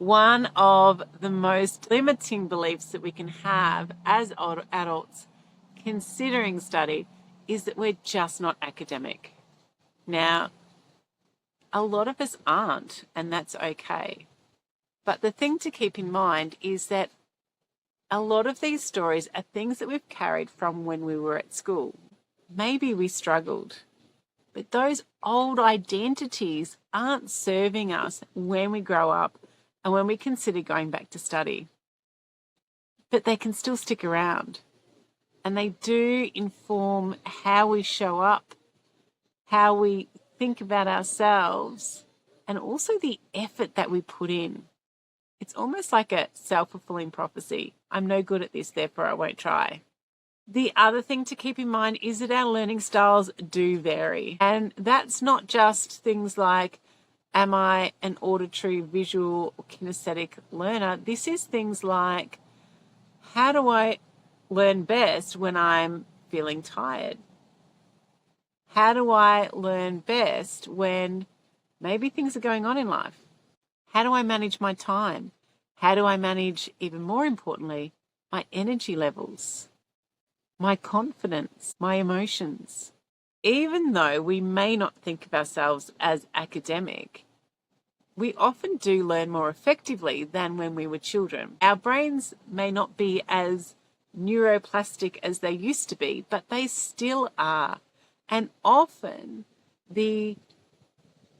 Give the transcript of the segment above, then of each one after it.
One of the most limiting beliefs that we can have as adults considering study is that we're just not academic. Now, a lot of us aren't, and that's okay. But the thing to keep in mind is that a lot of these stories are things that we've carried from when we were at school. Maybe we struggled, but those old identities aren't serving us when we grow up and when we consider going back to study. But they can still stick around, and they do inform how we show up, how we think about ourselves, and also the effort that we put in. It's almost like a self-fulfilling prophecy. I'm no good at this, therefore I won't try. The other thing to keep in mind is that our learning styles do vary. And that's not just things like, am I an auditory, visual, or kinesthetic learner? This is things like, how do I learn best when I'm feeling tired? How do I learn best when maybe things are going on in life? How do I manage my time? How do I manage, even more importantly, my energy levels, my confidence, my emotions? Even though we may not think of ourselves as academic, we often do learn more effectively than when we were children. Our brains may not be as neuroplastic as they used to be, but they still are. And often the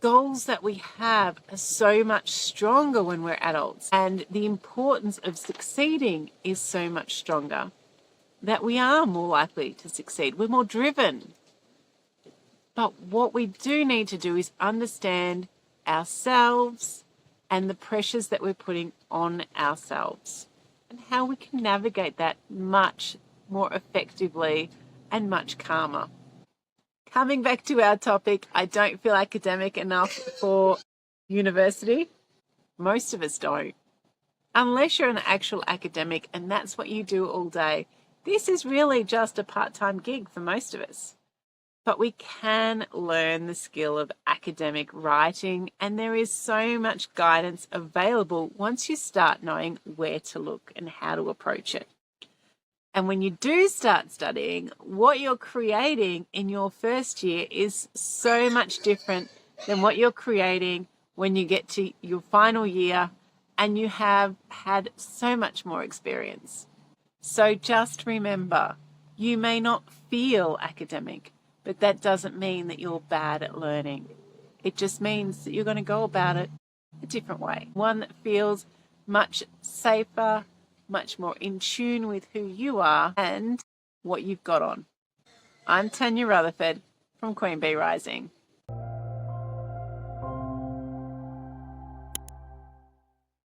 goals that we have are so much stronger when we're adults, and the importance of succeeding is so much stronger that we are more likely to succeed. We're more driven. But what we do need to do is understand ourselves and the pressures that we're putting on ourselves and how we can navigate that much more effectively and much calmer. Coming back to our topic, I don't feel academic enough for university. Most of us don't. Unless you're an actual academic and that's what you do all day, this is really just a part-time gig for most of us. But we can learn the skill of academic writing, and there is so much guidance available once you start knowing where to look and how to approach it. And when you do start studying, what you're creating in your first year is so much different than what you're creating when you get to your final year and you have had so much more experience. So just remember, you may not feel academic, but that doesn't mean that you're bad at learning. It just means that you're going to go about it a different way, one that feels much safer, much more in tune with who you are and what you've got on. I'm Tanya Rutherford from Queen Bee Rising.